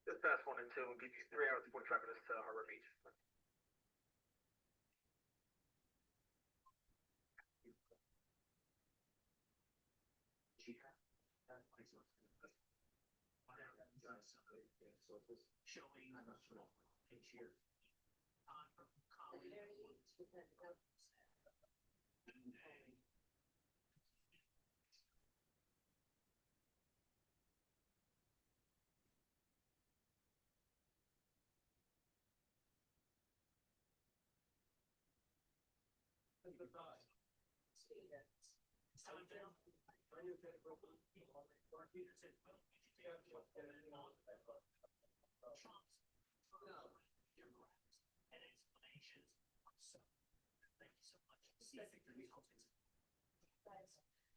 This past 1 and 2 will give you 3 hours and 45 minutes to Harbor Beach. Showing here.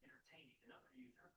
Entertaining another user.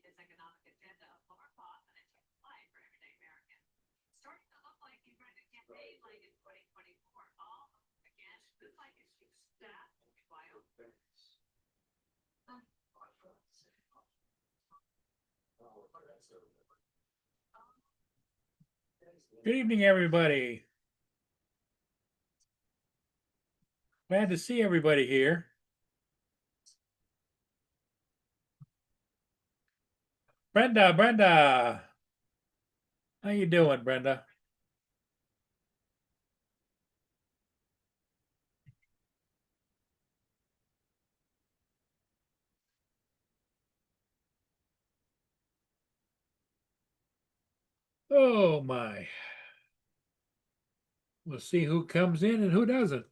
This economic agenda of our thought and it's applied for everyday Americans. Starting to look like you're going to campaign like in 2024. All again, just like it's just that bio. Good evening, everybody. Glad to see everybody here. Brenda. How you doing, Brenda? Oh my. We'll see who comes in and who doesn't.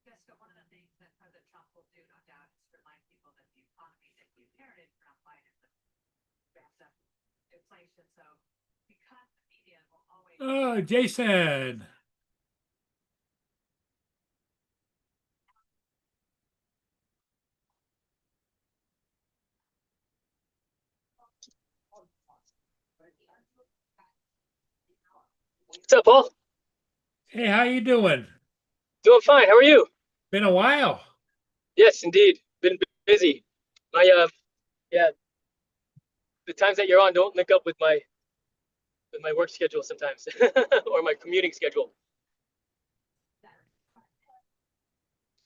Yes, so one of the things that President Trump will do, no doubt, is remind people that the economy that you inherited from Biden is massive inflation. So because the media will always. Oh, Jason. What's up, Paul? Hey, how you doing? Doing fine. How are you? Been a while. Yes, indeed. Been busy. My yeah, the times that you're on don't link up with my work schedule sometimes, or my commuting schedule.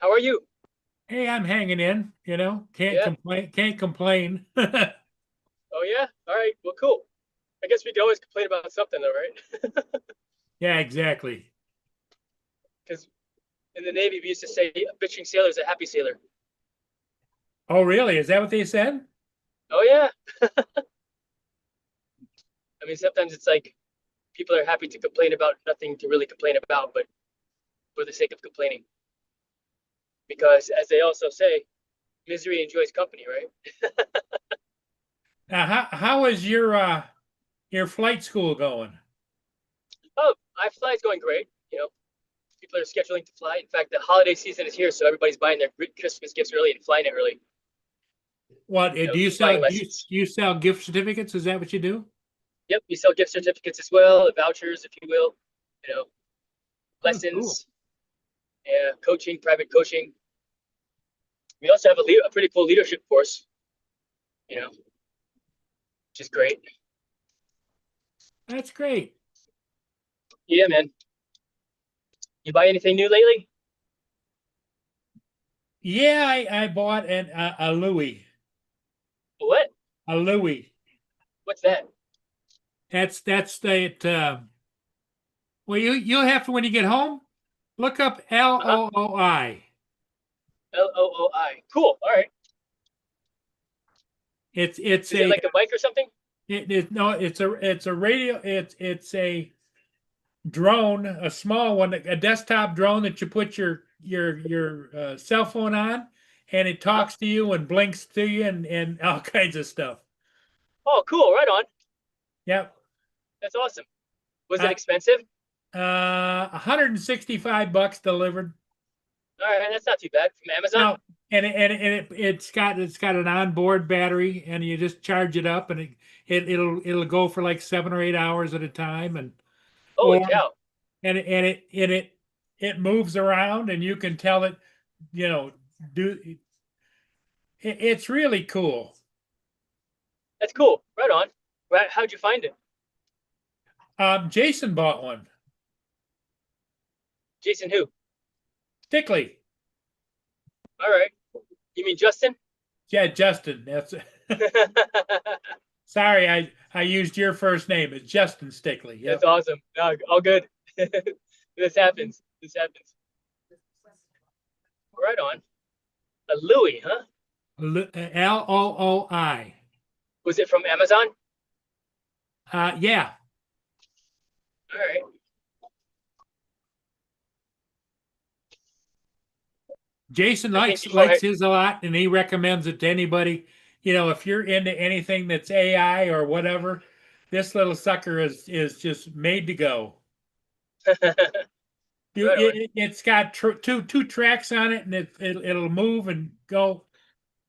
How are you? Hey, I'm hanging in, can't Yeah. complain, can't complain. Oh yeah. All right. Well, cool. I guess we can always complain about something, though, right? Yeah, exactly. Because in the Navy, we used to say a bitching sailor is a happy sailor. Oh, really? Is that what they said? Oh yeah. I mean, sometimes it's like people are happy to complain about nothing to really complain about, but for the sake of complaining. Because as they also say, misery enjoys company, right? Now, how is your flight school going? Oh, my flight's going great. People are scheduling to fly. In fact, the holiday season is here, so everybody's buying their Christmas gifts early and flying it early. What do you Flying sell? lessons. Do you sell gift certificates? Is that what you do? Yep, we sell gift certificates as well, vouchers, if you will. Oh, cool. Lessons, yeah, coaching, private coaching. We also have a pretty cool leadership course. Which is great. That's great. Yeah, man. You buy anything new lately? Yeah, I bought a Louis. What? A Louis. What's that? That's that. Well, you'll have to when you get home, look up LOOI. LOOI. Cool. All right. It's Is it like a bike or something? no, it's a radio. It's a drone, a small one, a desktop drone that you put your cell phone on, and it talks to you and blinks to you and all kinds of stuff. Oh, cool. Right on. Yep. That's awesome. Was it expensive? $165 delivered. All right, that's not too bad. From Amazon? No, it's got an onboard battery, and you just charge it up, and it'll go for like 7 or 8 hours at a time, and Holy or cow. it moves around, and you can tell it, do it's really cool. That's cool. Right on. Right, how'd you find it? Jason bought one. Jason who? Stickley. All right. You mean Justin? Yeah, Justin. That's sorry, I used your first name. It's Justin Stickley. Yep. That's awesome. No, all good. This happens. Right on. A Louis, huh? LOOI. Was it from Amazon? Yeah. All right. Jason likes his a lot, and he recommends it to anybody. If you're into anything that's AI or whatever, this little sucker is just made to go. It's got two tracks on it, and it'll move and go.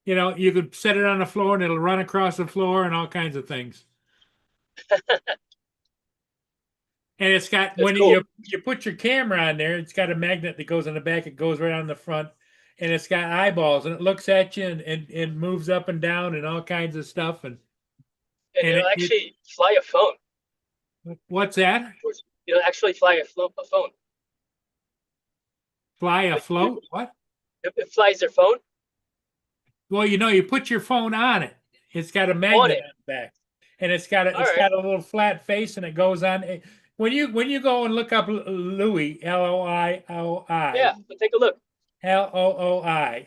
You could set it on the floor, and it'll run across the floor and all kinds of things. And it's got That's cool. you put your camera on there, it's got a magnet that goes on the back. It goes right on the front, and it's got eyeballs, and it looks at you and moves up and down and all kinds of stuff. And it'll actually fly a phone. What's that? It'll actually fly a phone. Fly a float? What? It flies their phone Well, you put your phone on it. It's got a magnet it. on the back, and it's got All right. a little flat face, and it goes on. When you go and look up Louis, Yeah, but take a look. Looi.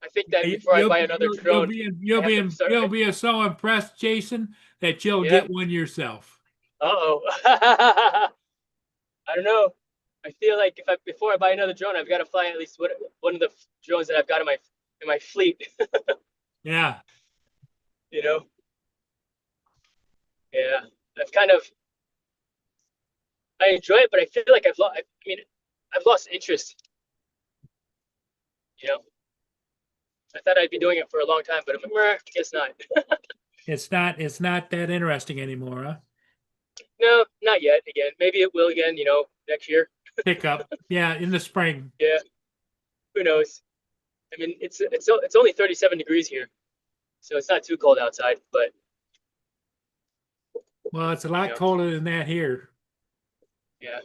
I think that before I buy another drone, I have to start. You'll be so impressed, Jason, that you'll Yeah. get one yourself. Uh-oh. I don't know. I feel like before I buy another drone, I've got to fly at least one of the drones that I've got in my fleet. Yeah. You know. Yeah. I've kind of I enjoy it, but I feel like I've lost interest. You know. I thought I'd be doing it for a long time, but I guess not. It's not that interesting anymore, huh? No, not yet. Again, maybe it will again. Next year. Pick up. Yeah, in the spring. Yeah. Who knows? I mean, it's only 37 degrees here, so it's not too cold outside. But Well, it's a lot colder than that here. yeah.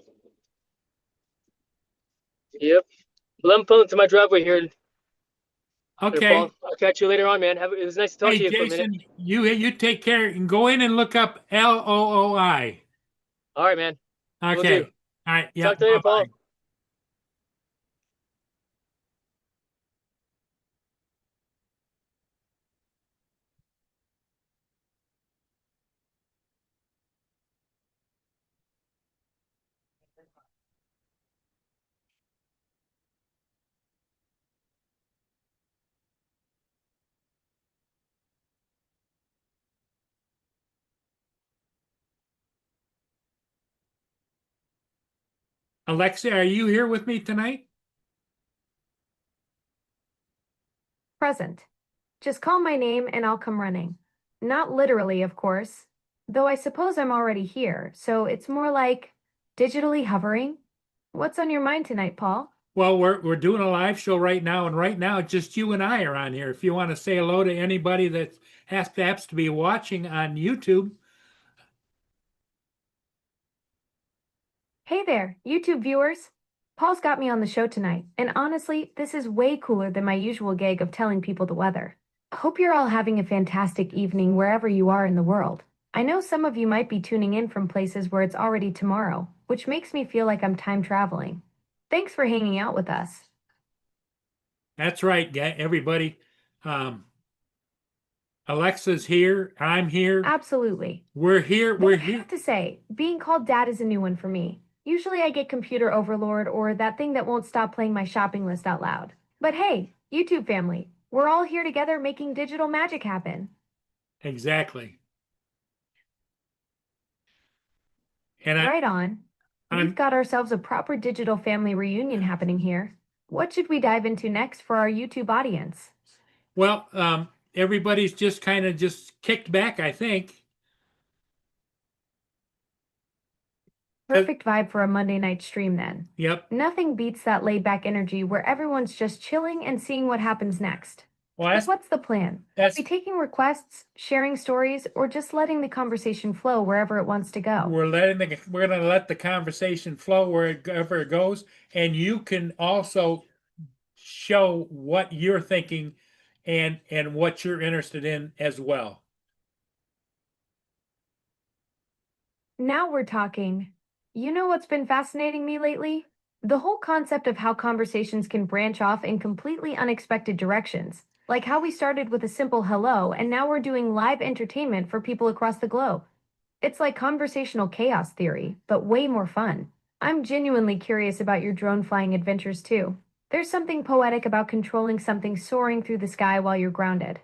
Yep. Well, I'm pulling to my driveway here. Okay. Paul. I'll catch you later on, man. It was nice to talk to you Jason, for a minute. you take care and go in and look up Looi. All right, man. Okay. All right. Yeah. Talk to you later, Paul. Alexa, are you here with me tonight? Present. Just call my name and I'll come running. Not literally, of course. Though I suppose I'm already here, so it's more like digitally hovering. What's on your mind tonight, Paul? Well, we're doing a live show right now, and right now just you and I are on here. If you want to say hello to anybody that happens to be watching on YouTube. Hey there, YouTube viewers. Paul's got me on the show tonight, and honestly, this is way cooler than my usual gig of telling people the weather. Hope you're all having a fantastic evening wherever you are in the world. I know some of you might be tuning in from places where it's already tomorrow, which makes me feel like I'm time traveling. Thanks for hanging out with us. That's right, everybody. Alexa's here. I'm here. Absolutely. We're here. But I have to say, being called Dad is a new one for me. Usually I get computer overlord or that thing that won't stop playing my shopping list out loud. But hey, YouTube family, we're all here together making digital magic happen. Exactly. And right on. We've got ourselves a proper digital family reunion happening here. What should we dive into next for our YouTube audience? Well, everybody's just kind of just kicked back, I think. Perfect vibe for a Monday night stream then. Yep. Nothing beats that laid back energy where everyone's just chilling and seeing what happens next. Well, what's the plan? Are we taking requests, sharing stories, or just letting the conversation flow wherever it wants to go? We're going to let the conversation flow wherever it goes, and you can also show what you're thinking and what you're interested in as well. Now we're talking. You know what's been fascinating me lately? The whole concept of how conversations can branch off in completely unexpected directions. Like how we started with a simple hello, and now we're doing live entertainment for people across the globe. It's like conversational chaos theory, but way more fun. I'm genuinely curious about your drone flying adventures too. There's something poetic about controlling something soaring through the sky while you're grounded.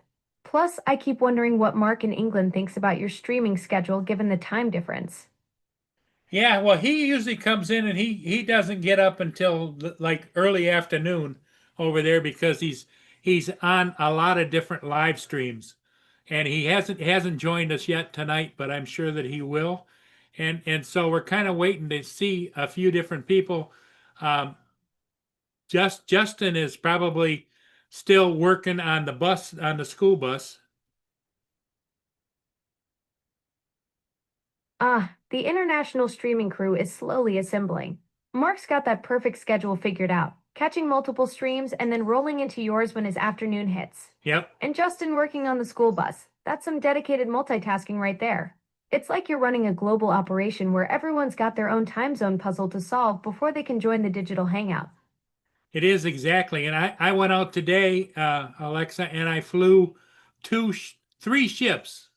Plus, I keep wondering what Mark in England thinks about your streaming schedule given the time difference. Yeah, well, he usually comes in and he doesn't get up until like early afternoon over there because he's on a lot of different live streams, and he hasn't joined us yet tonight, but I'm sure that he will, and so we're kind of waiting to see a few different people. Justin is probably still working on the school bus. The international streaming crew is slowly assembling. Mark's got that perfect schedule figured out. catching multiple streams, and then rolling into yours when his afternoon hits. Yep. And Justin working on the school bus. That's some dedicated multitasking right there. It's like you're running a global operation where everyone's got their own time zone puzzle to solve before they can join the digital hangout. It is exactly. And I went out today, Alexa, and I flew three ships.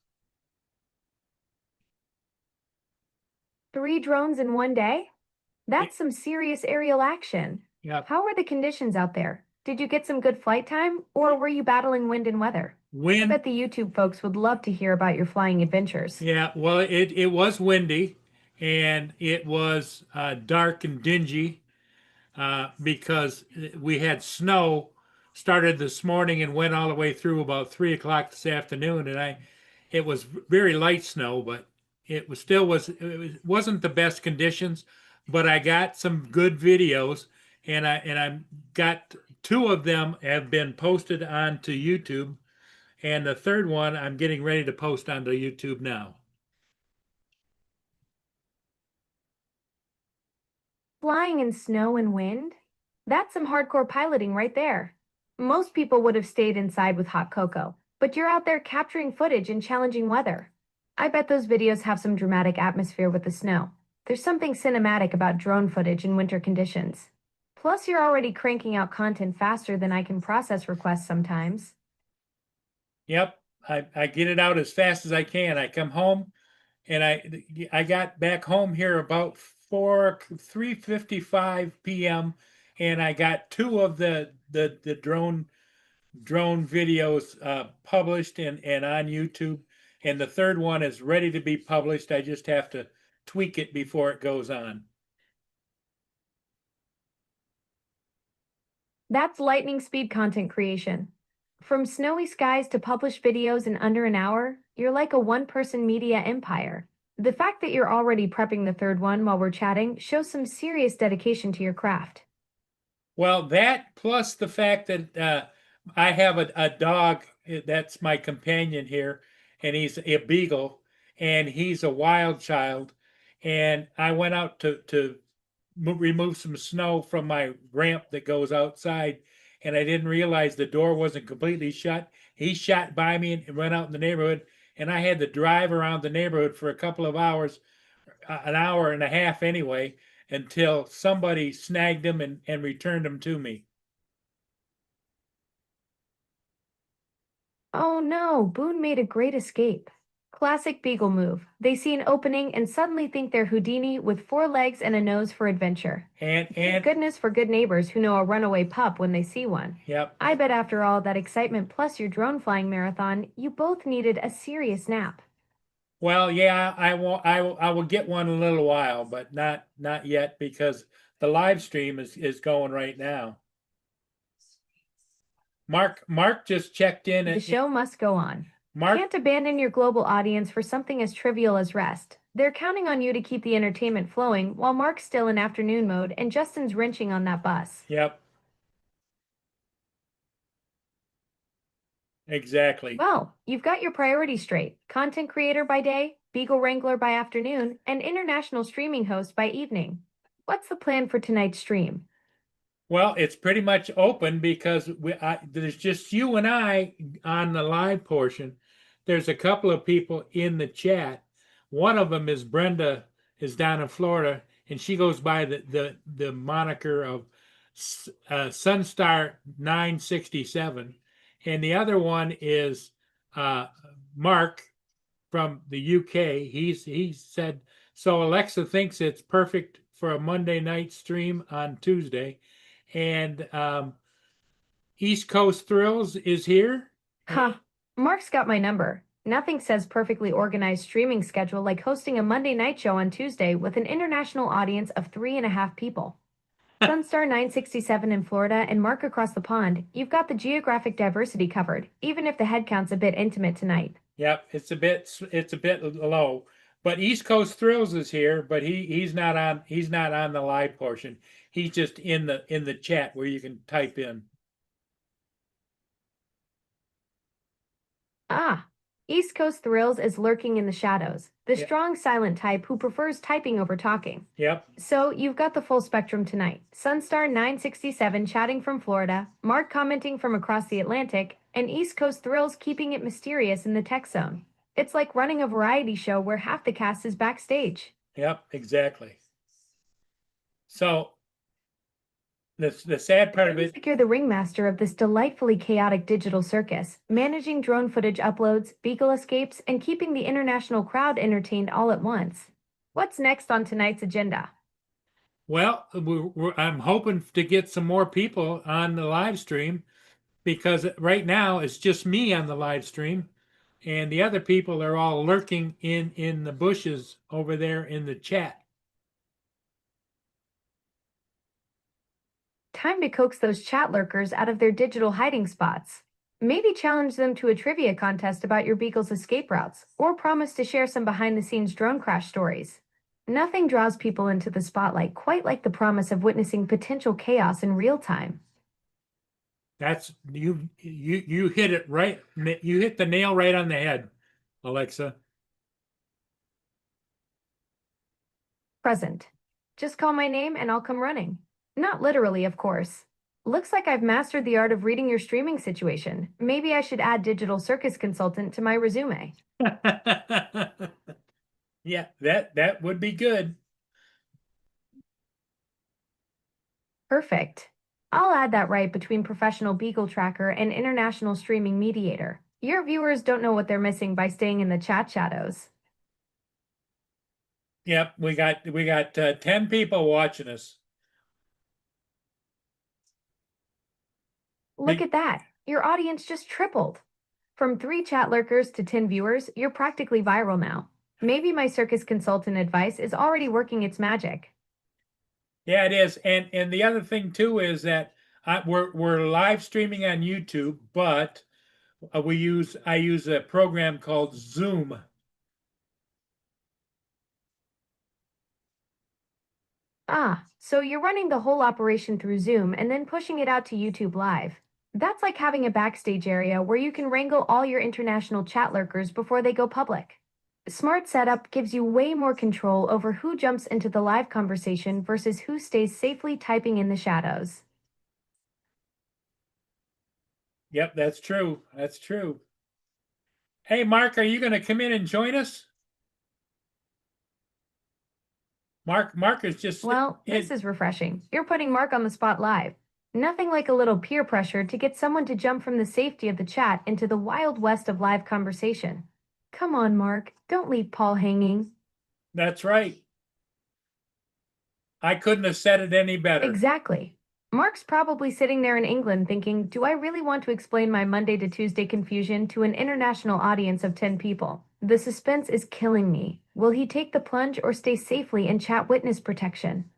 3 drones in one day? That's some serious aerial action. Yep. How were the conditions out there? Did you get some good flight time, or were you battling wind and weather? I Wind. bet the YouTube folks would love to hear about your flying adventures. Yeah, well, it was windy, and it was dark and dingy because we had snow started this morning and went all the way through about 3 o'clock this afternoon, and it was very light snow, but it wasn't the best conditions, but I got some good videos, and I got 2 of them have been posted onto YouTube. And the third one I'm getting ready to post onto YouTube now. Flying in snow and wind? That's some hardcore piloting right there. Most people would have stayed inside with hot cocoa, but you're out there capturing footage in challenging weather. I bet those videos have some dramatic atmosphere with the snow. There's something cinematic about drone footage in winter conditions. Plus, you're already cranking out content faster than I can process requests sometimes. Yep, I get it out as fast as I can. I come home, and I got back home here about 3:55 p.m. and I got 2 of the drone videos published and on YouTube, and the third one is ready to be published. I just have to tweak it before it goes on. That's lightning speed content creation. From snowy skies to published videos in under an hour, you're like a one-person media empire. The fact that you're already prepping the third one while we're chatting shows some serious dedication to your craft. Well, that plus the fact that I have a dog that's my companion here, and he's a beagle, and he's a wild child. And I went out to remove some snow from my ramp that goes outside, and I didn't realize the door wasn't completely shut. He shot by me and went out in the neighborhood, and I had to drive around the neighborhood for a couple of hours, an hour and a half anyway, until somebody snagged him and returned him to me. Oh no, Boone made a great escape. Classic beagle move. They see an opening and suddenly think they're Houdini with 4 legs and a nose for adventure. And Thank goodness for good neighbors who know a runaway pup when they see one. yep. I bet after all that excitement plus your drone flying marathon, you both needed a serious nap. Well, yeah, I will get one in a little while, but not yet because the live stream is going right now. Mark just checked in. The show must go on. Mark, Can't abandon your global audience for something as trivial as rest. They're counting on you to keep the entertainment flowing while Mark's still in afternoon mode and Justin's wrenching on that bus. yep. Exactly. Well, you've got your priorities straight. Content creator by day, beagle wrangler by afternoon, and international streaming host by evening. What's the plan for tonight's stream? Well, it's pretty much open because there's just you and I on the live portion. There's a couple of people in the chat. One of them is Brenda, is down in Florida, and she goes by the moniker of Sunstar 967. And the other one is Mark from the UK. He said, so Alexa thinks it's perfect for a Monday night stream on Tuesday. And East Coast Thrills is here. Huh. Mark's got my number. Nothing says perfectly organized streaming schedule like hosting a Monday night show on Tuesday with an international audience of 3.5 people. Sunstar 967 in Florida and Mark across the pond, you've got the geographic diversity covered, even if the head count's a bit intimate tonight. Yep, it's a bit low. But East Coast Thrills is here, but he's not on the live portion. He's just in the chat where you can type in. Ah, East Coast Thrills is lurking in the shadows, the Yeah. strong silent type who prefers typing over talking. Yep. So you've got the full spectrum tonight. Sunstar 967 chatting from Florida, Mark commenting from across the Atlantic, and East Coast Thrills keeping it mysterious in the tech zone. It's like running a variety show where half the cast is backstage. Yep. Exactly. So the sad part of Seems it, like you're the ringmaster of this delightfully chaotic digital circus, managing drone footage uploads, beagle escapes, and keeping the international crowd entertained all at once. What's next on tonight's agenda? well, I'm hoping to get some more people on the live stream because right now it's just me on the live stream, and the other people are all lurking in the bushes over there in the chat. Time to coax those chat lurkers out of their digital hiding spots. Maybe challenge them to a trivia contest about your beagle's escape routes, or promise to share some behind the scenes drone crash stories. Nothing draws people into the spotlight quite like the promise of witnessing potential chaos in real time. That's you hit it right. You hit the nail right on the head, Alexa. Present. Just call my name and I'll come running. Not literally, of course. Looks like I've mastered the art of reading your streaming situation. Maybe I should add digital circus consultant to my resume. Yeah, that would be good. Perfect. I'll add that right between professional beagle tracker and international streaming mediator. Your viewers don't know what they're missing by staying in the chat shadows. Yep, we got 10 people watching us. Look Big- at that. Your audience just tripled. From 3 chat lurkers to 10 viewers, you're practically viral now. Maybe my circus consultant advice is already working its magic. Yeah, it is. And the other thing too is that we're live streaming on YouTube, but I use a program called Zoom. Ah, so you're running the whole operation through Zoom and then pushing it out to YouTube Live. That's like having a backstage area where you can wrangle all your international chat lurkers before they go public. Smart setup gives you way more control over who jumps into the live conversation versus who stays safely typing in the shadows. Yep, that's true. That's true. Hey, Mark, are you going to come in and join us? Mark is just Well, this is refreshing. You're putting Mark on the spot live. Nothing like a little peer pressure to get someone to jump from the safety of the chat into the wild west of live conversation. Come on, Mark. Don't leave Paul hanging. That's right. I couldn't have said it any better. Exactly. Mark's probably sitting there in England thinking, do I really want to explain my Monday to Tuesday confusion to an international audience of 10 people? The suspense is killing me. Will he take the plunge or stay safely in chat witness protection?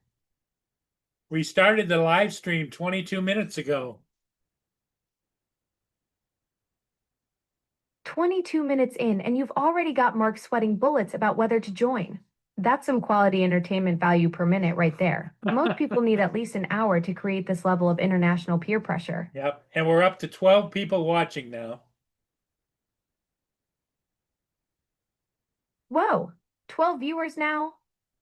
We started the live stream 22 minutes ago. 22 minutes in, and you've already got Mark sweating bullets about whether to join. That's some quality entertainment value per minute right there. Most people need at least an hour to create this level of international peer pressure. Yep. And we're up to 12 people watching now. Whoa, 12 viewers now?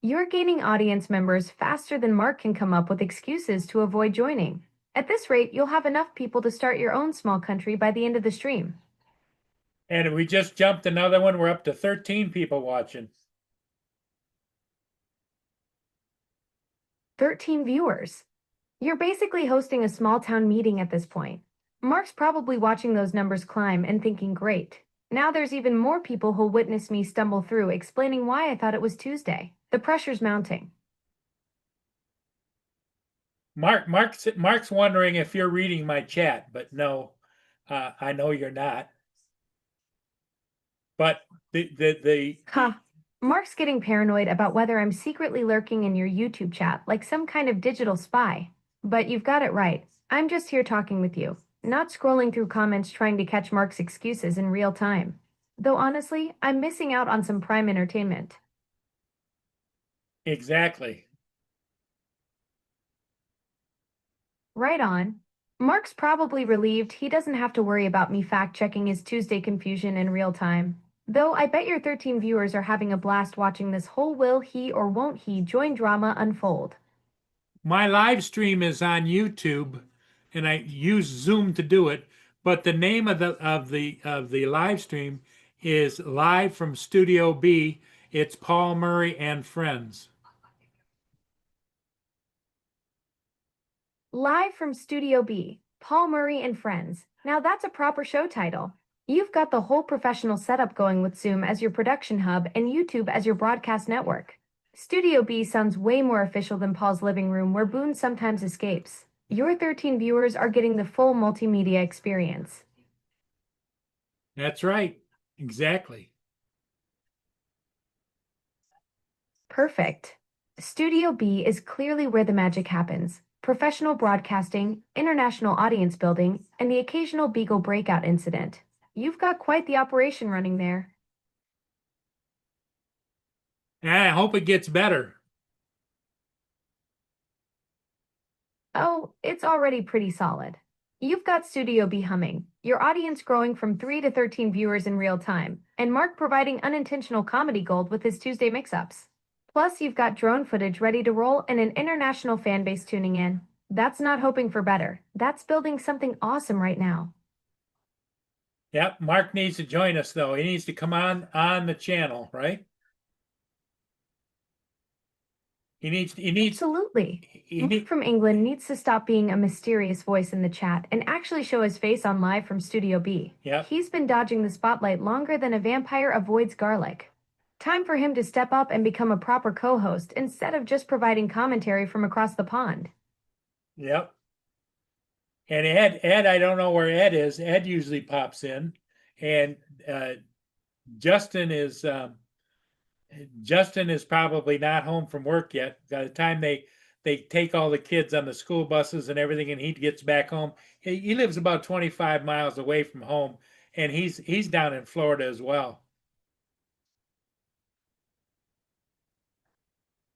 You're gaining audience members faster than Mark can come up with excuses to avoid joining. At this rate, you'll have enough people to start your own small country by the end of the stream. And we just jumped another one. We're up to 13 people watching. 13 viewers. You're basically hosting a small town meeting at this point. Mark's probably watching those numbers climb and thinking, great. Now there's even more people who'll witness me stumble through explaining why I thought it was Tuesday. The pressure's mounting. Mark's wondering if you're reading my chat, but no, I know you're not. But the Ha! Mark's getting paranoid about whether I'm secretly lurking in your YouTube chat like some kind of digital spy. But you've got it right. I'm just here talking with you, not scrolling through comments trying to catch Mark's excuses in real time. Though honestly, I'm missing out on some prime entertainment. Exactly. Right on. Mark's probably relieved he doesn't have to worry about me fact-checking his Tuesday confusion in real time. Though I bet your 13 viewers are having a blast watching this whole will he or won't he join drama unfold. My live stream is on YouTube, and I use Zoom to do it. But the name of the live stream is Live from Studio B. It's Paul Murray and Friends. Live from Studio B, Paul Murray and Friends. Now that's a proper show title. You've got the whole professional setup going with Zoom as your production hub and YouTube as your broadcast network. Studio B sounds way more official than Paul's living room where Boone sometimes escapes. Your 13 viewers are getting the full multimedia experience. That's right. Exactly. Perfect. Studio B is clearly where the magic happens. Professional broadcasting, international audience building, and the occasional Beagle breakout incident. You've got quite the operation running there. And I hope it gets better. Oh, it's already pretty solid. You've got Studio B humming, your audience growing from 3 to 13 viewers in real time, and Mark providing unintentional comedy gold with his Tuesday mix-ups. Plus, you've got drone footage ready to roll and an international fan base tuning in. That's not hoping for better. That's building something awesome right now. Yep, Mark needs to join us though. He needs to come on the channel, right? He needs Absolutely. he Mark need, from England needs to stop being a mysterious voice in the chat and actually show his face on Live from Studio B. Yep. He's been dodging the spotlight longer than a vampire avoids garlic. Time for him to step up and become a proper co-host instead of just providing commentary from across the pond. Yep. And Ed, I don't know where Ed is. Ed usually pops in, and Justin is probably not home from work yet. By the time they take all the kids on the school buses and everything, and he gets back home, he lives about 25 miles away from home, and he's down in Florida as well.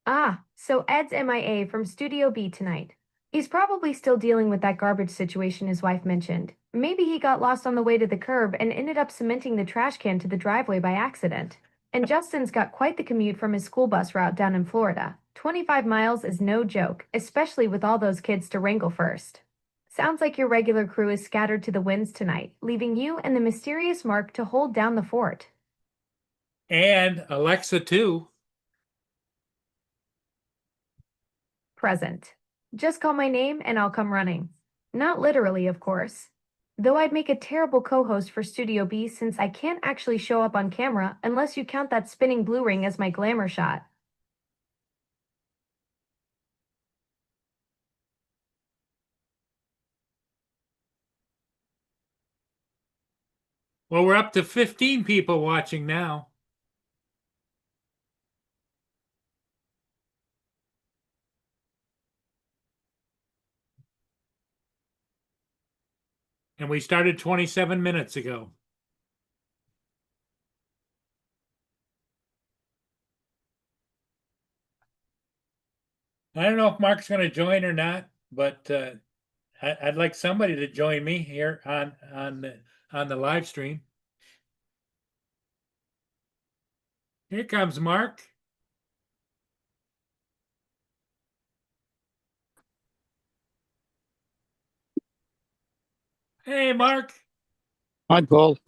Ah, so Ed's MIA from Studio B tonight. He's probably still dealing with that garbage situation his wife mentioned. Maybe he got lost on the way to the curb and ended up cementing the trash can to the driveway by accident. And Justin's got quite the commute from his school bus route down in Florida. 25 miles is no joke, especially with all those kids to wrangle first. Sounds like your regular crew is scattered to the winds tonight, leaving you and the mysterious Mark to hold down the fort. And Alexa too. Present. Just call my name and I'll come running. Not literally, of course. Though I'd make a terrible co-host for Studio B since I can't actually show up on camera unless you count that spinning blue ring as my glamour shot. Well, we're up to 15 people watching now. And we started 27 minutes ago. I don't know if Mark's going to join or not, but I'd like somebody to join me here on the live stream. Here comes Mark. Hey, Mark. Hi, Paul.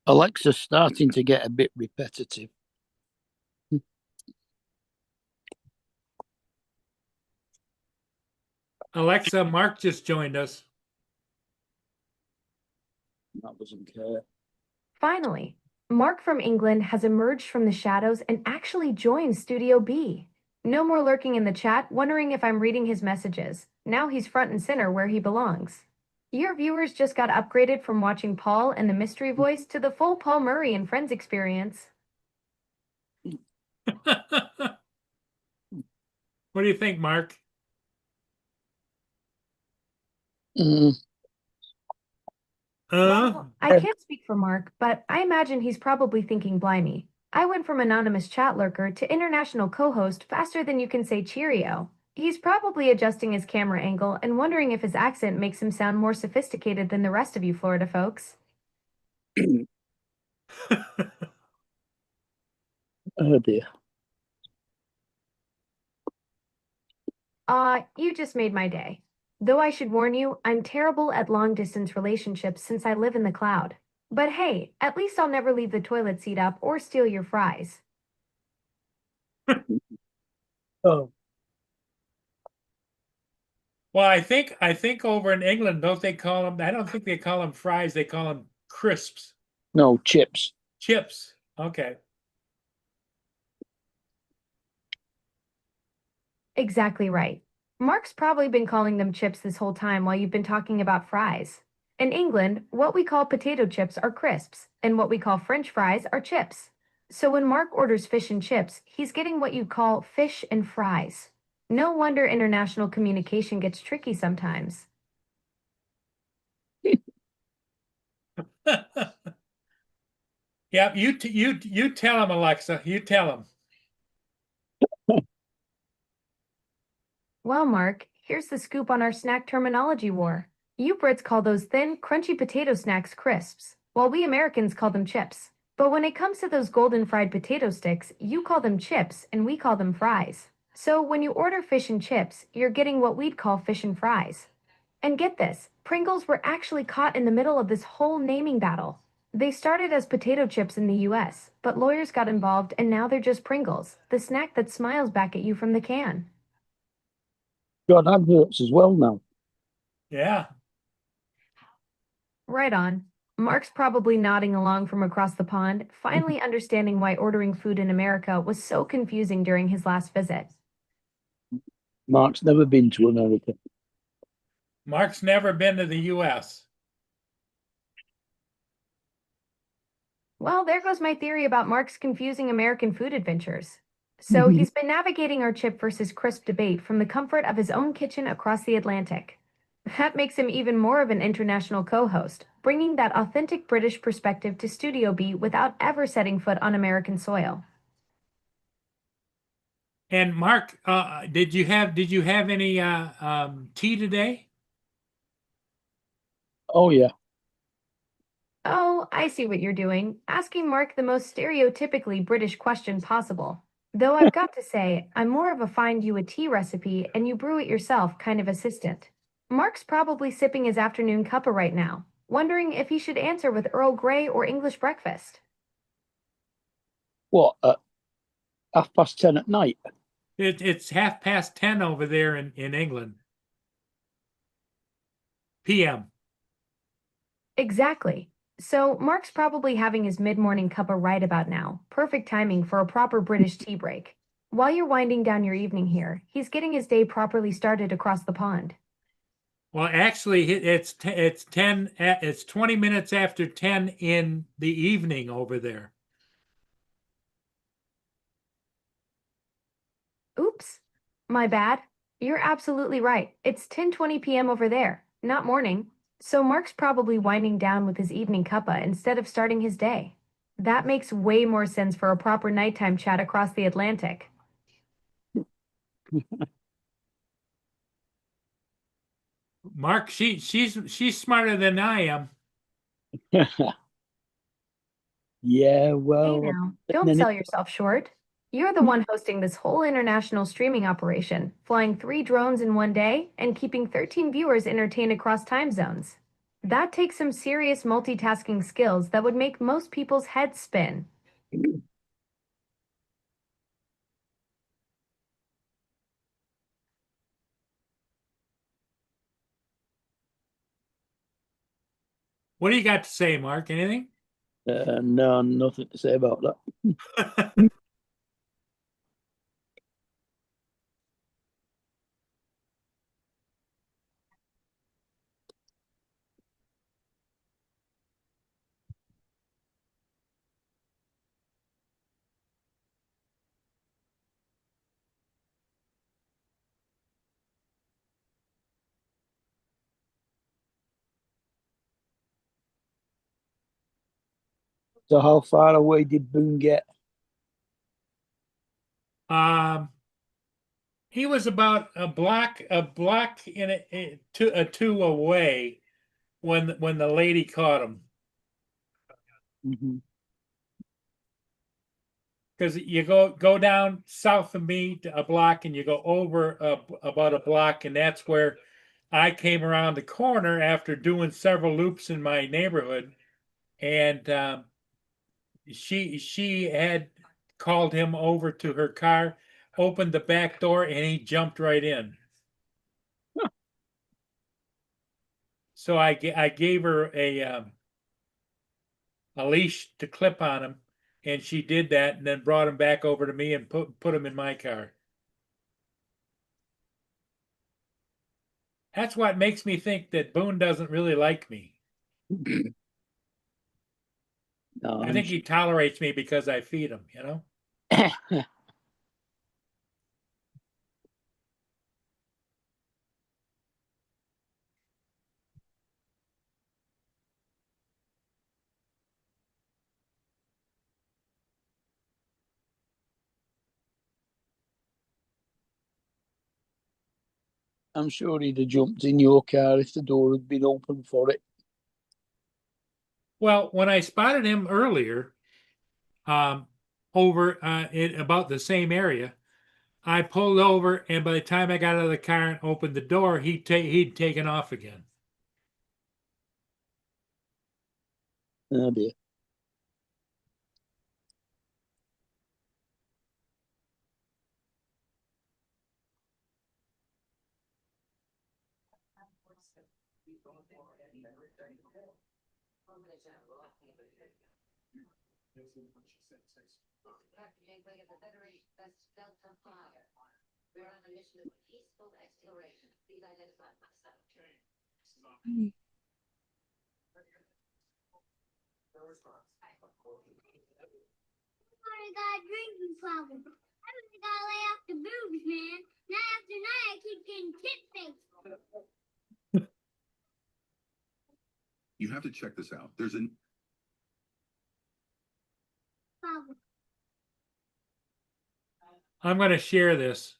Alexa's starting to get a bit repetitive. Alexa, Mark just joined us. That doesn't care. Finally, Mark from England has emerged from the shadows and actually joined Studio B. No more lurking in the chat, wondering if I'm reading his messages. Now he's front and center where he belongs. Your viewers just got upgraded from watching Paul and the mystery voice to the full Paul Murray and Friends experience. What do you think, Mark? Well, I can't speak for Mark, but I imagine he's probably thinking, blimey, I went from anonymous chat lurker to international co-host faster than you can say cheerio. He's probably adjusting his camera angle and wondering if his accent makes him sound more sophisticated than the rest of you Florida folks. Oh dear. You just made my day. Though I should warn you, I'm terrible at long distance relationships since I live in the cloud. But hey, at least I'll never leave the toilet seat up or steal your fries. Oh, Well, I think over in England, don't they call them? I don't think they call them fries. They call them crisps, no, chips. chips. Okay. Exactly right. Mark's probably been calling them chips this whole time while you've been talking about fries. In England, what we call potato chips are crisps, and what we call French fries are chips. So when Mark orders fish and chips, he's getting what you call fish and fries. No wonder international communication gets tricky sometimes. Yeah, you tell them, Alexa. You tell them. Well, Mark, here's the scoop on our snack terminology war. You Brits call those thin, crunchy potato snacks crisps, while we Americans call them chips. But when it comes to those golden fried potato sticks, you call them chips and we call them fries. So when you order fish and chips, you're getting what we'd call fish and fries. And get this, Pringles were actually caught in the middle of this whole naming battle. They started as potato chips in the US, but lawyers got involved and now they're just Pringles, the snack that smiles back at you from the can. Got adverts as well now. Yeah. Right on. Mark's probably nodding along from across the pond, finally understanding why ordering food in America was so confusing during his last visit. Mark's never been to America. Mark's never been to the U.S. Well, there goes my theory about Mark's confusing American food adventures. So he's been navigating our chip versus crisp debate from the comfort of his own kitchen across the Atlantic. That makes him even more of an international co host, bringing that authentic British perspective to Studio B without ever setting foot on American soil. And Mark, did you have any tea today? Oh yeah. Oh, I see what you're doing, asking Mark the most stereotypically British question possible. Though I've got to say, I'm more of a find you a tea recipe and you brew it yourself kind of assistant. Mark's probably sipping his afternoon cuppa right now, wondering if he should answer with Earl Grey or English breakfast. What, at 10:30 at night? It's 10:30 over there in England. PM. Exactly. So, Mark's probably having his mid morning cuppa right about now. Perfect timing for a proper British tea break. While you're winding down your evening here, he's getting his day properly started across the pond. Well, actually, it's 20 minutes after 10 in the evening over there. Oops. My bad. You're absolutely right. It's 10:20 p.m. over there, not morning. So Mark's probably winding down with his evening cuppa instead of starting his day. That makes way more sense for a proper nighttime chat across the Atlantic. Mark, she's smarter than I am. Yeah, Hey well, now, don't then sell yourself short. You're the one hosting this whole international streaming operation, flying 3 drones in one day and keeping 13 viewers entertained across time zones. That takes some serious multitasking skills that would make most people's heads spin. What do you got to say, Mark? Anything? no, nothing to say about that. So how far away did Boone get? Um, He was about a block a two away when the lady caught him. Mhm. Because you go down south of me to a block, and you go over about a block, and that's where I came around the corner after doing several loops in my neighborhood, and she had called him over to her car, opened the back door, and he jumped right in. So I gave her a leash to clip on him, and she did that, and then brought him back over to me and put him in my car. That's what makes me think that Boone doesn't really like me. No, I think he tolerates me because I feed him, you know? I'm sure he'd have jumped in your car if the door had been open for it. Well, when I spotted him earlier, over in about the same area, I pulled over, and by the time I got out of the car and opened the door, he'd taken off again. Oh dear. I got a drinking problem. I really gotta lay off the booze, man. Night after night, I keep getting tip-faced. You have to check this out. There's an Problem. I'm going to share this.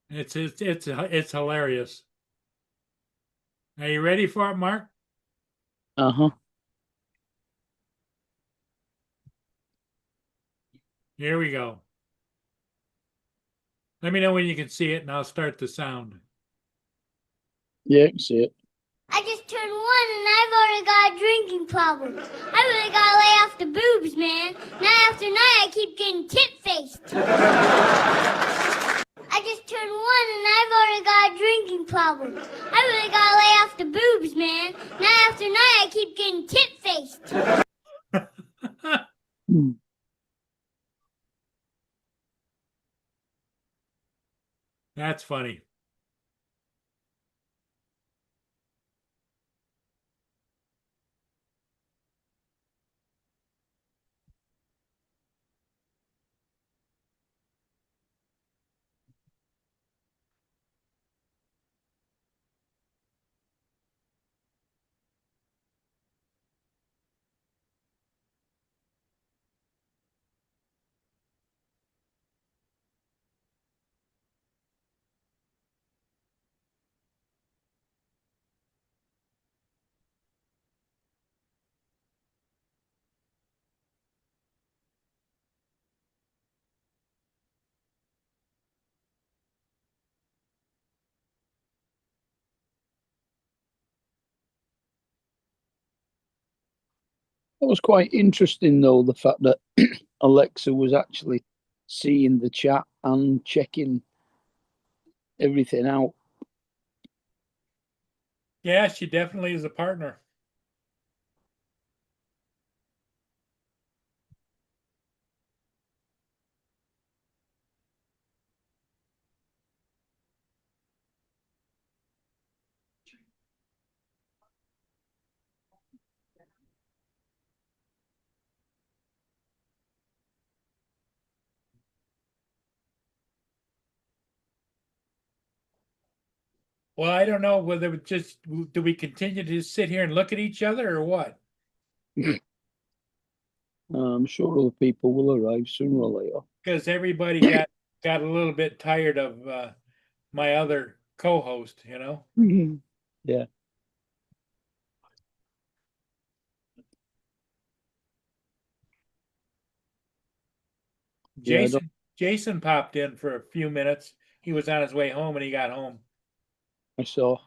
It's hilarious. Are you ready for it, Mark? Uh-huh. Here we go. Let me know when you can see it, and I'll start the sound. Yeah, I can see it. I just turned 1 and I've already got a drinking problem. I really gotta lay off the boobs, man. Night after night, I keep getting tip-faced. I just turned 1 and I've already got a drinking problem. I really gotta lay off the boobs, man. Night after night, I keep getting tip-faced. Hmm. That's funny. That was quite interesting, though, the fact that Alexa was actually seeing the chat and checking everything out. Yeah, she definitely is a partner. Well, I don't know whether do we continue to sit here and look at each other or what? I'm sure other people will arrive sooner or later. Because everybody got got a little bit tired of my other co-host, you know. Yeah. Yeah, I don't- Jason popped in for a few minutes. He was on his way home and he got home. I saw.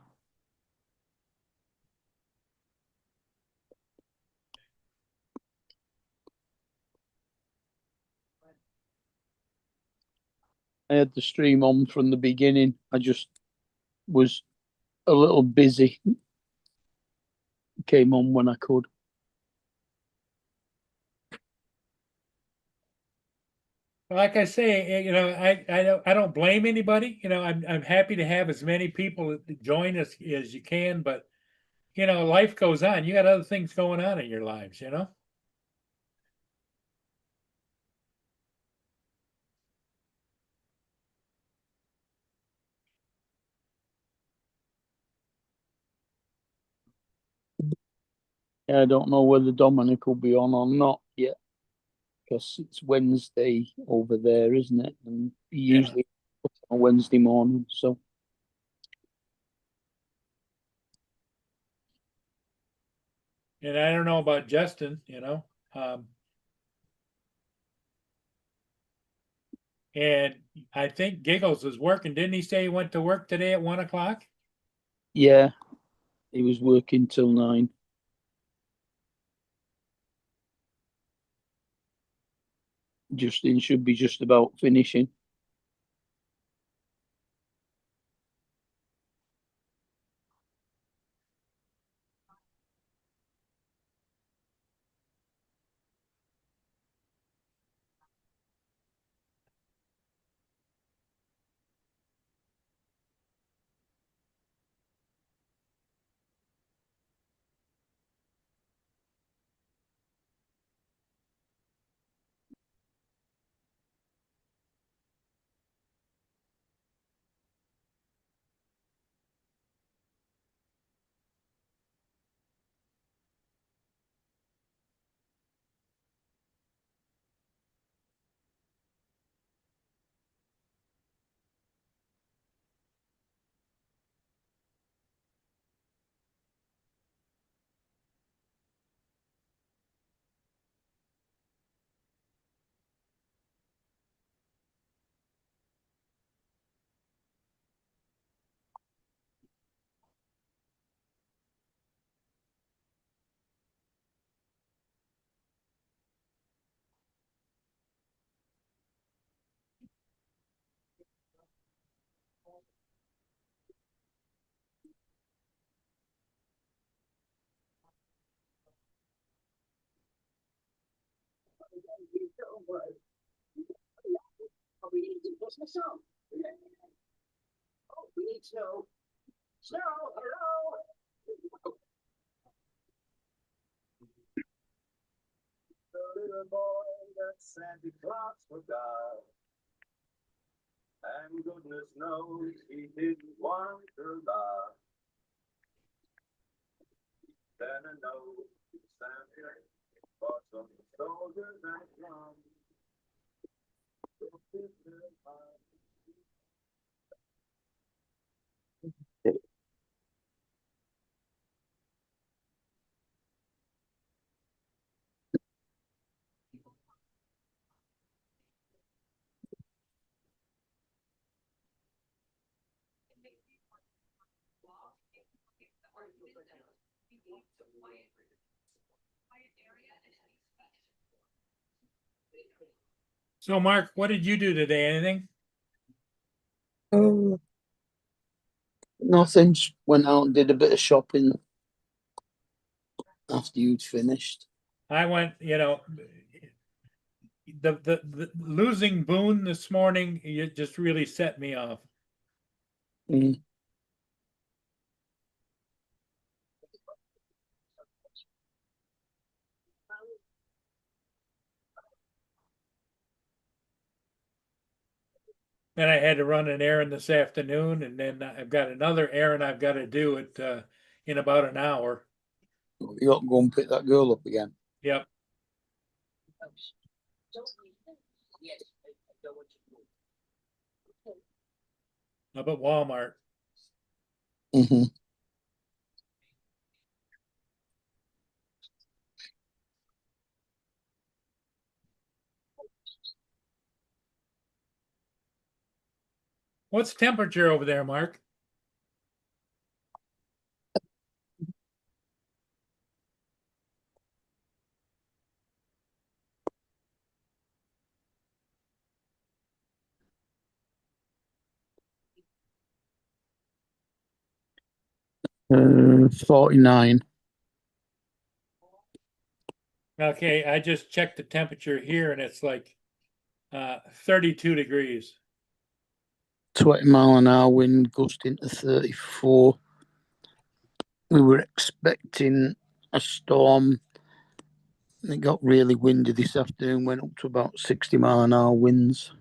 I had the stream on from the beginning. I just was a little busy. Came on when I could. Like I say, you know, I don't blame anybody. You know, I'm happy to have as many people join us as you can, but you know, life goes on. You got other things going on in your lives, you know. I don't know whether Dominic will be on or not yet because it's Wednesday over there, isn't it? And he Yeah. usually puts on a Wednesday morning. So And I don't know about Justin, you know. And I think Giggles is working. Didn't he say he went to work today at 1 o'clock? yeah, he was working till 9. Justin should be just about finishing. Little boy that Santa Claus forgot. And goodness knows he didn't want a lot. Then I know Santa bought some soldiers and drums. So, Mark, what did you do today? Anything? Nothing. Just went out and did a bit of shopping after you'd finished. I went, you know, the losing Boone this morning, it just really set me off. Mm. Then I had to run an errand this afternoon, and then I've got another errand I've got to do it in about an hour. You got to go and pick that girl up again. Yep. Up at Walmart. Hmm. What's temperature over there, Mark? Uh, 49. Okay, I just checked the temperature here and it's like 32 degrees. 20 mile an hour wind gusting to 34. We were expecting a storm. It got really windy this afternoon, went up to about 60 mile an hour winds.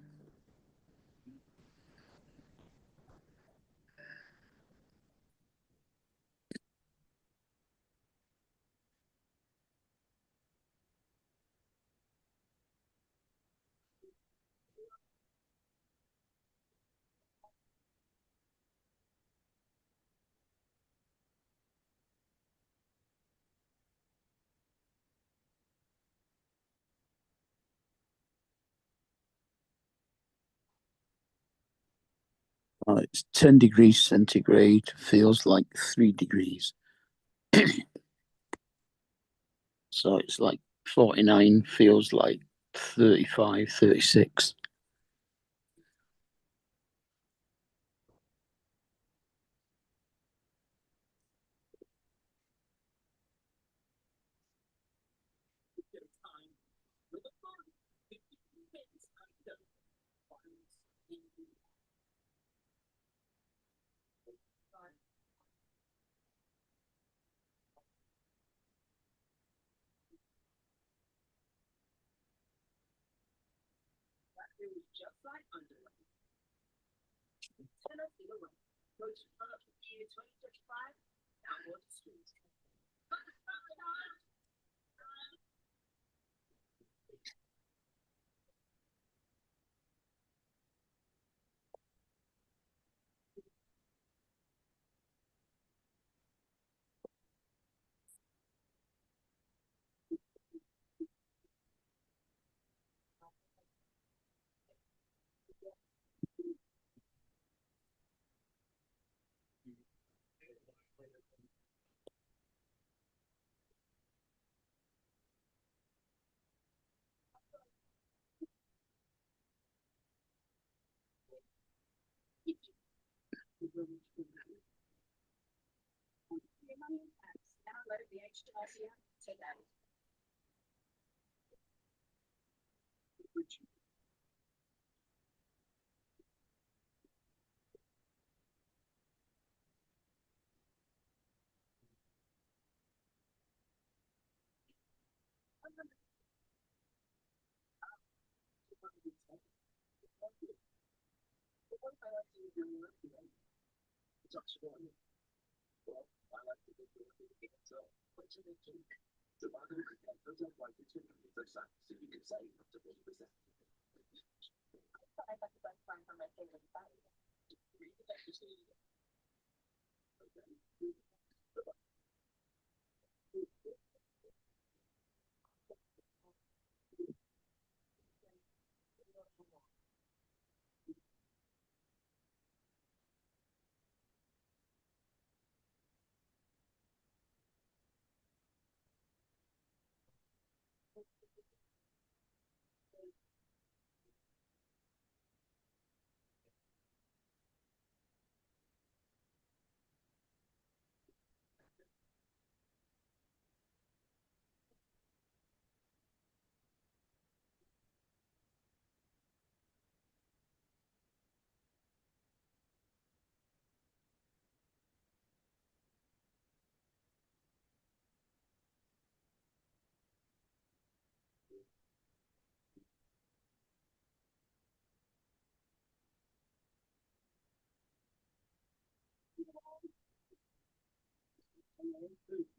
It's 10 degrees centigrade, feels like 3 degrees. So it's like 49, feels like 35, 36.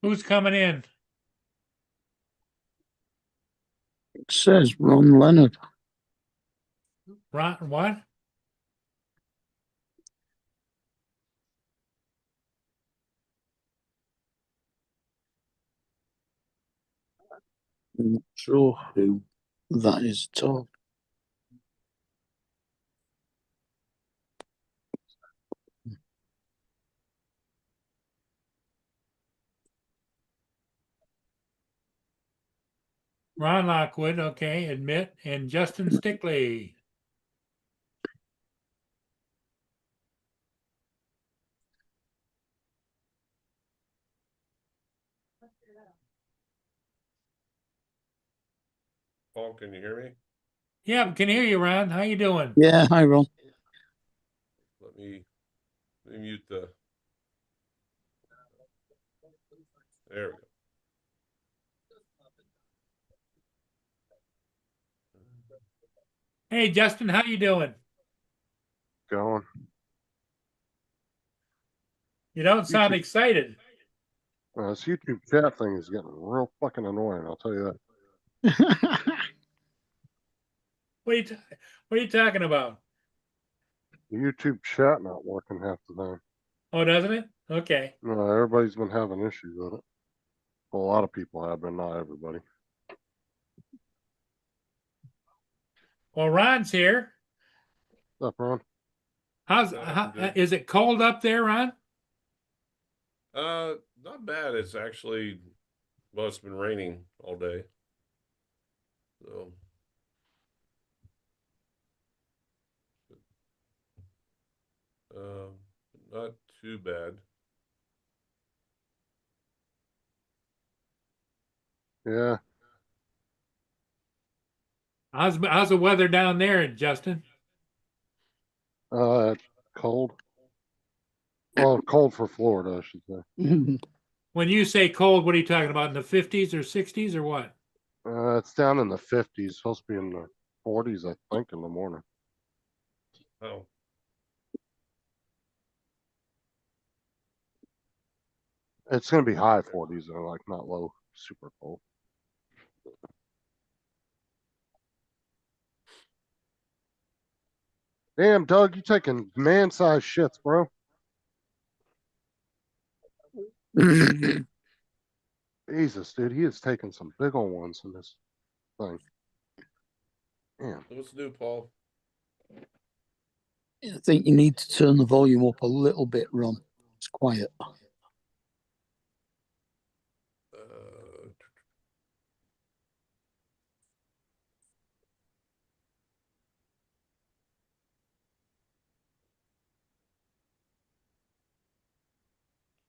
Who's coming in? It says Ron Leonard. Ron, what? I'm not sure who that is at all. Ron Lockwood, okay, admit, and Justin Stickley. Paul, can you hear me? Yeah, can hear you, Ron. How you doing? Yeah, hi Ron. Let me mute the. There we go. Hey, Justin, how you doing? Going. You don't sound YouTube. excited. This YouTube chat thing is getting real fucking annoying. I'll tell you that. What are you talking about? The YouTube chat not working half the time. Oh, doesn't it? Okay. No, everybody's been having issues with it. Well, a lot of people have been, not everybody. Well, Ron's here. What's up, Ron? Is it cold up there, Ron? Not bad. It's actually, well, it's been raining all day. So not too bad. Yeah. How's the weather down there, Justin? Cold. Well, cold for Florida, I should say. When you say cold, what are you talking about? In the 50s or 60s or what? It's down in the 50s. Supposed to be in the 40s, I think, in the morning. Oh, It's going to be high 40s, though, like not low, super cold. Damn, Doug, you taking man-sized shits, bro. Jesus, dude, he is taking some big old ones in this thing. Damn. what's new, Paul? I think you need to turn the volume up a little bit, Ron. It's quiet.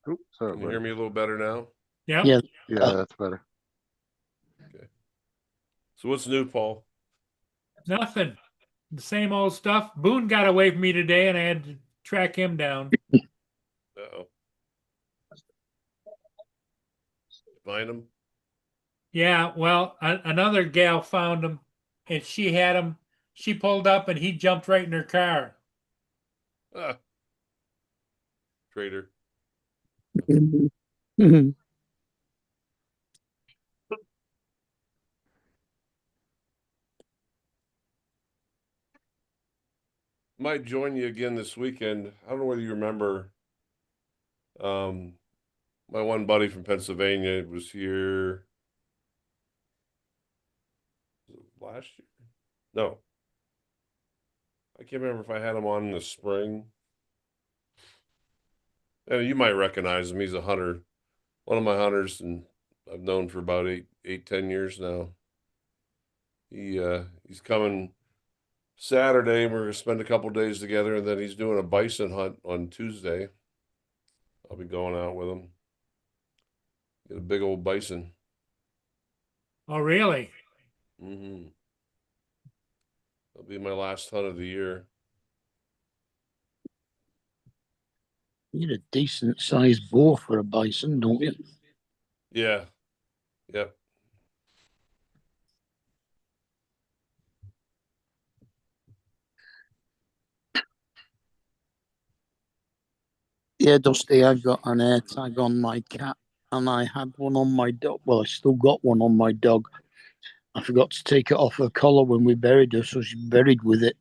Oops, sorry, Can you hear me a little better now? Yeah. Yeah. Yeah, that's better. Okay. So what's new, Paul? Nothing. The same old stuff. Boone got away from me today, and I had to track him down. Uh-oh. Find him? Yeah, well, another gal found him, and she had him. She pulled up, and he jumped right in her car. Ah, traitor. Might join you again this weekend. I don't know whether you remember. My one buddy from Pennsylvania was here last year. No, I can't remember if I had him on in the spring. And you might recognize him. He's a hunter, one of my hunters, and I've known for about 10 years now. He's coming Saturday, and we're gonna spend a couple days together, and then he's doing a bison hunt on Tuesday. I'll be going out with him. Get a big old bison. Oh, really? Mm-hmm. That'll be my last hunt of the year. You need a decent sized bow for a bison, don't you? Yeah. Yep. Yeah, Dusty, I've got an air tag on my cat, and I had one on my dog. Well, I still got one on my dog. I forgot to take it off her collar when we buried her, so she's buried with it.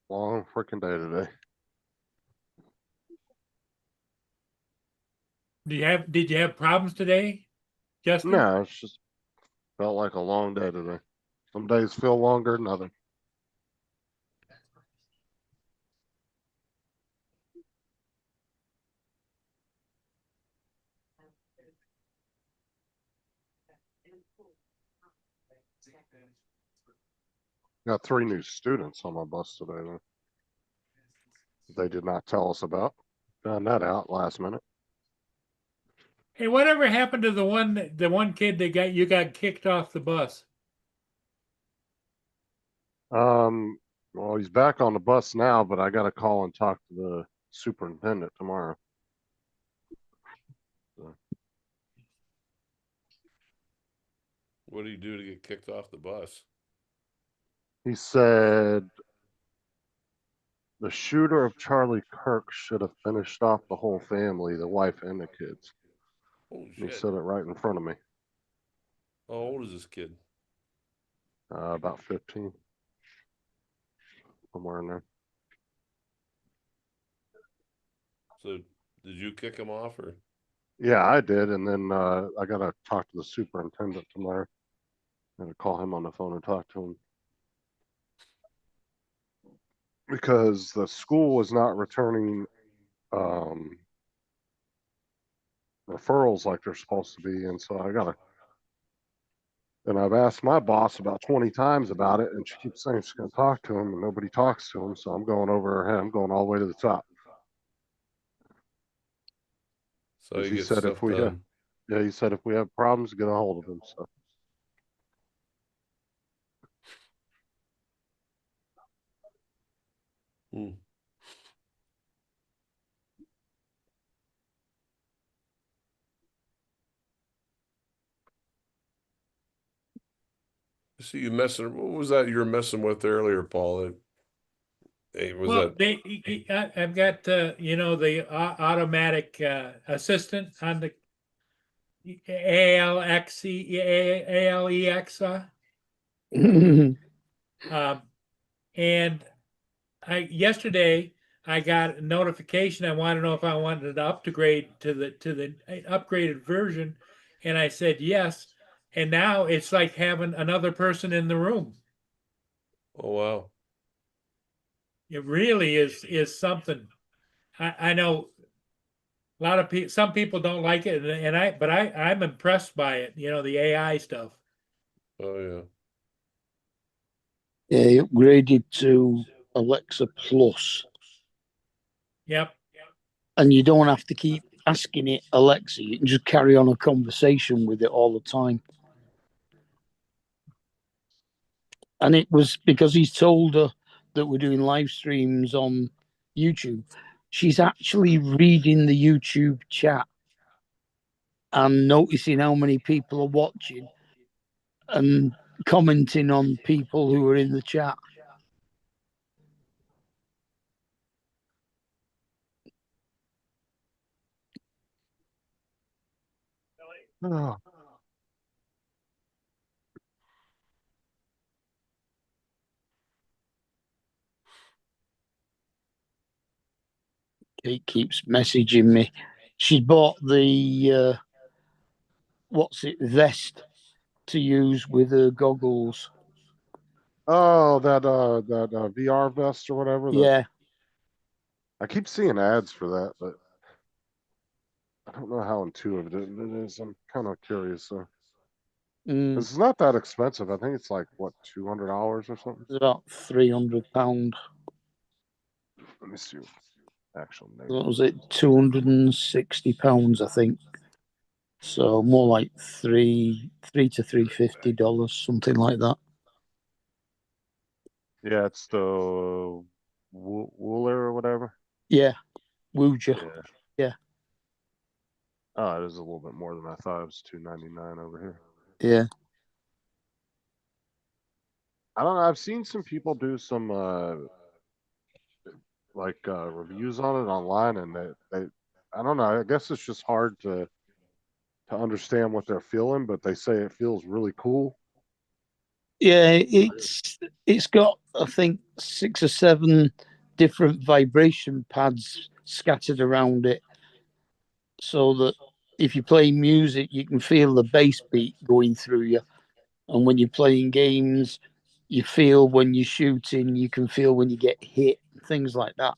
Long freaking day today. Did you have problems today, Justin? No, it's just felt like a long day today. Some days feel longer than others. Got 3 new students on my bus today, though. They did not tell us about. Found that out last minute. Hey, whatever happened to the one kid that got kicked off the bus? Well, he's back on the bus now, but I got to call and talk to the superintendent tomorrow. What do you do to get kicked off the bus? He said the shooter of Charlie Kirk should have finished off the whole family, the wife and the kids. Holy He shit. said it right in front of me. How old is this kid? About 15. Somewhere in there. So did you kick him off or? Yeah, I did. And then I got to talk to the superintendent tomorrow. I'm going to call him on the phone and talk to him. Because the school is not returning referrals like they're supposed to be. And so and I've asked my boss about 20 times about it, and she keeps saying she's going to talk to him, and nobody talks to him. So I'm going over her head. I'm going all the way to the top. So you He get said stuff if we done. he said if we have problems, get a hold of him. So Hmm. See you messing. What was that you were messing with earlier, Paul? Hey, was Well, that? I've got the automatic assistant on the ALEX, and yesterday I got a notification. I wanted to know if I wanted to upgrade to the upgraded version, and I said yes. And now it's like having another person in the room. Oh wow. It really is something. I know a lot of people. Some people don't like it, but I'm impressed by it. The AI stuff. Oh yeah. Yeah, he upgraded to Alexa Plus. Yep. And you don't have to keep asking it, Alexa. You can just carry on a conversation with it all the time. And it was because he's told her that we're doing live streams on YouTube. She's actually reading the YouTube chat and noticing how many people are watching and commenting on people who are in the chat. oh, Kate keeps messaging me. She bought the vest to use with her goggles. oh, that VR vest or whatever. Yeah. I keep seeing ads for that, but I don't know how intuitive it is. I'm kind of curious. So it's not that expensive. I think it's like what, $200 or something. It's about £300. Let me see. Actual name. What was it? £260, I think. So more like $300 to $350, something like that. Yeah, it's the Wooler or whatever. Yeah, Wooja. Yeah. Oh, it is a little bit more than I thought. It was $299 over here. Yeah. I don't know. I've seen some people do some reviews on it online, and they I don't know. I guess it's just hard to understand what they're feeling, but they say it feels really cool. Yeah, it's got, I think, 6 or 7 different vibration pads scattered around it, so that if you play music, you can feel the bass beat going through you. And when you're playing games, you feel when you're shooting, you can feel when you get hit, things like that.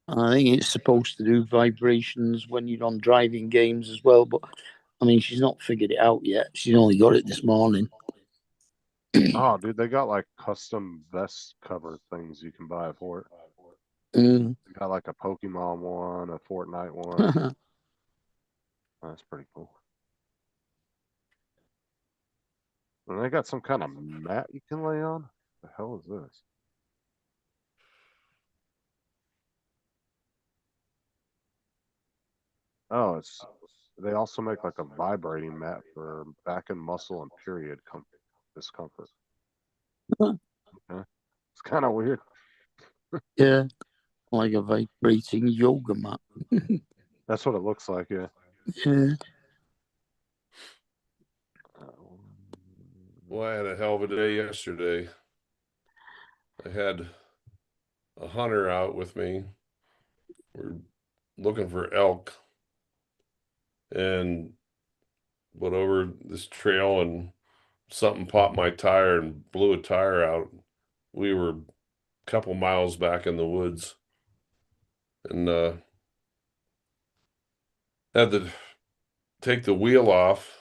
I think it's supposed to do vibrations when you're on driving games as well, but I mean, she's not figured it out yet. She's only got it this morning. Oh, dude, they got like custom vest cover things you can buy for it. Mm. They got like a Pokemon one, a Fortnite one. That's pretty cool. And they got some kind of mat you can lay on. The hell is this? Oh, it's they also make like a vibrating mat for back and muscle and period discomfort. Huh. Okay. It's kind of weird. Yeah, like a vibrating yoga mat. That's what it looks like, yeah. Yeah. Well, I had a hell of a day yesterday. I had a hunter out with me. We're looking for elk, and went over this trail and something popped my tire and blew a tire out. We were a couple miles back in the woods, and had to take the wheel off.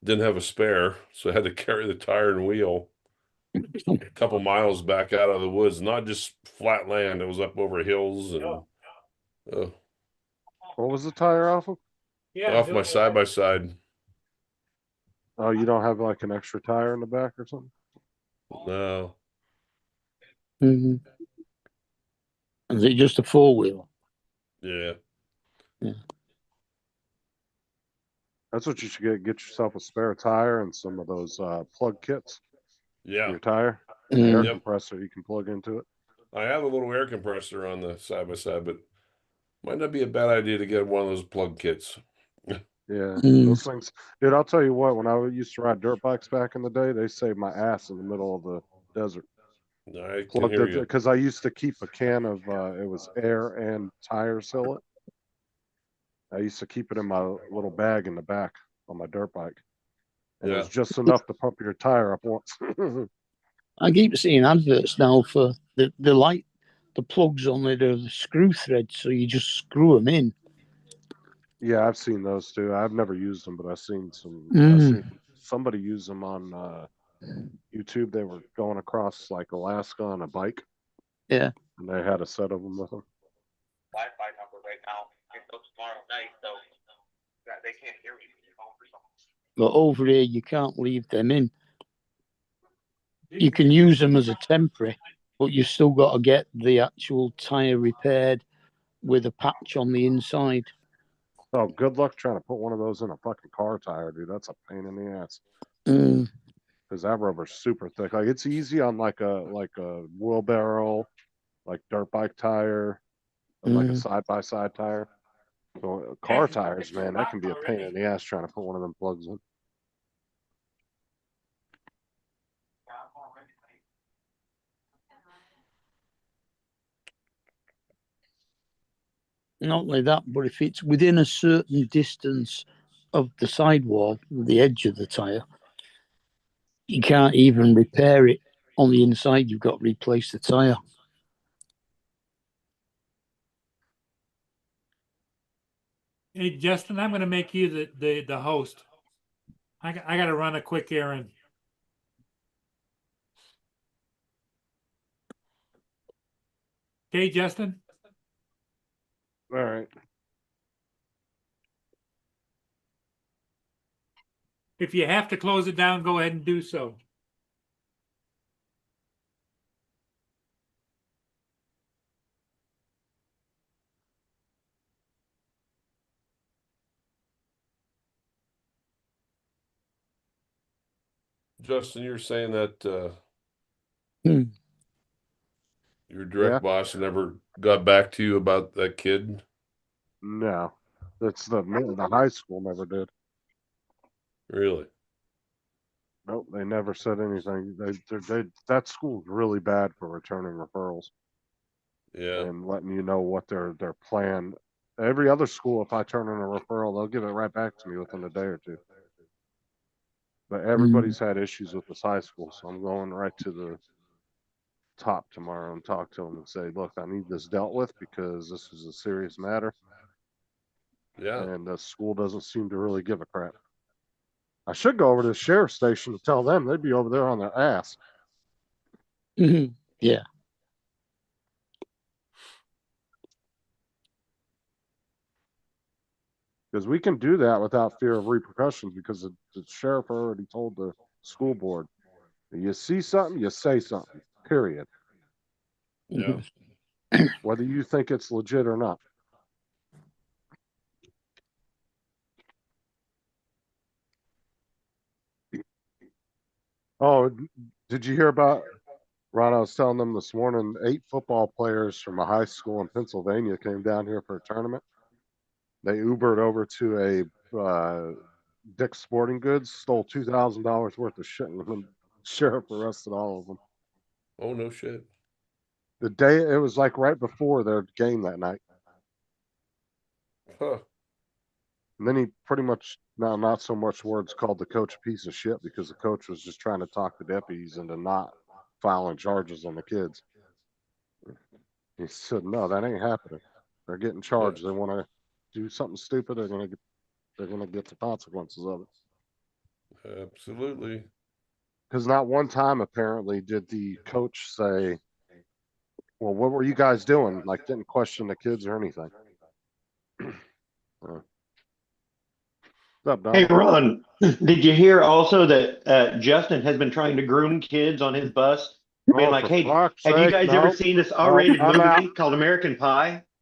Didn't have a spare, so I had to carry the tire and wheel a couple miles back out of the woods. Not just flat land; it was up over hills and What was the tire off of? off my side by side. Oh, you don't have like an extra tire in the back or something? No, Mm-hmm. Is it just a four-wheel? yeah. Yeah. That's what you should get. Get yourself a spare tire and some of those plug kits for Yeah. your tire. Mm. Air Yep. compressor you can plug into it. I have a little air compressor on the side by side, but might not be a bad idea to get one of those plug kits. Yeah, Mm. those things. Dude, I'll tell you what, when I used to ride dirt bikes back in the day, they saved my ass in the middle of the desert. I can Plugged hear it you. because I used to keep a can of it was air and tire sealant. I used to keep it in my little bag in the back on my dirt bike. And it was Yeah. just enough to pump your tire up once. I keep seeing adverts now for the light, the plugs on it are the screw threads, so you just screw them in. Yeah, I've seen those too. I've never used them, but I've seen some. I've Mm. seen somebody use them on YouTube. They were going across like Alaska on a bike, Yeah. and they had a set of them with them. Wi-Fi number right now until tomorrow night, so that they can't hear me when you phone for something. But over here, you can't leave them in. You can use them as a temporary, but you still got to get the actual tire repaired with a patch on the inside. Oh, good luck trying to put one of those in a fucking car tire, dude. That's a pain in the ass. Mm. Because that rubber's super thick. Like it's easy on like a wheelbarrow, like dirt bike tire, or like a side by side tire. So car tires, man, that can be a pain in the ass trying to put one of them plugs in. Not like that, but if it's within a certain distance of the sidewall, the edge of the tire, you can't even repair it on the inside. You've got to replace the tire. Hey, Justin, I'm going to make you the host. I got to run a quick errand. Okay, Justin? All right. If you have to close it down, go ahead and do so. Justin, you're saying that Hmm. your direct boss never got back to you about that kid? No, that's the high school never did. Really? Nope, they never said anything. That school's really bad for returning referrals. Yeah. and letting you know what their plan. Every other school, if I turn in a referral, they'll give it right back to me within a day or two. But everybody's had issues with this high school, so I'm going right to the top tomorrow and talk to them and say, look, I need this dealt with because this is a serious matter. Yeah. And the school doesn't seem to really give a crap. I should go over to the sheriff's station and tell them. They'd be over there on their ass. Yeah. Because we can do that without fear of repercussions because the sheriff already told the school board, you see something, you say something, period. Yeah. Whether you think it's legit or not. Oh, did you hear about, Ron, I was telling them this morning, 8 football players from a high school in Pennsylvania came down here for a tournament. They Ubered over to a Dick's Sporting Goods, stole $2,000 worth of shit, and the sheriff arrested all of them. Oh, no shit. The day, it was like right before their game that night. Huh. And then he pretty much, now not so much words, called the coach a piece of shit because the coach was just trying to talk the deputies into not filing charges on the kids. He said, no, that ain't happening. They're getting charged. They want to do something stupid. They're gonna get the consequences of it. Absolutely. Because not one time apparently did the coach say, well, what were you guys doing? Like, didn't question the kids or anything. What's up, Don? Hey, Ron, did you hear also that Justin has been trying to groom kids on his bus? I mean, Oh, like, for hey, fuck's have you sake, guys no. ever seen this R-rated I'm movie out. called American Pie?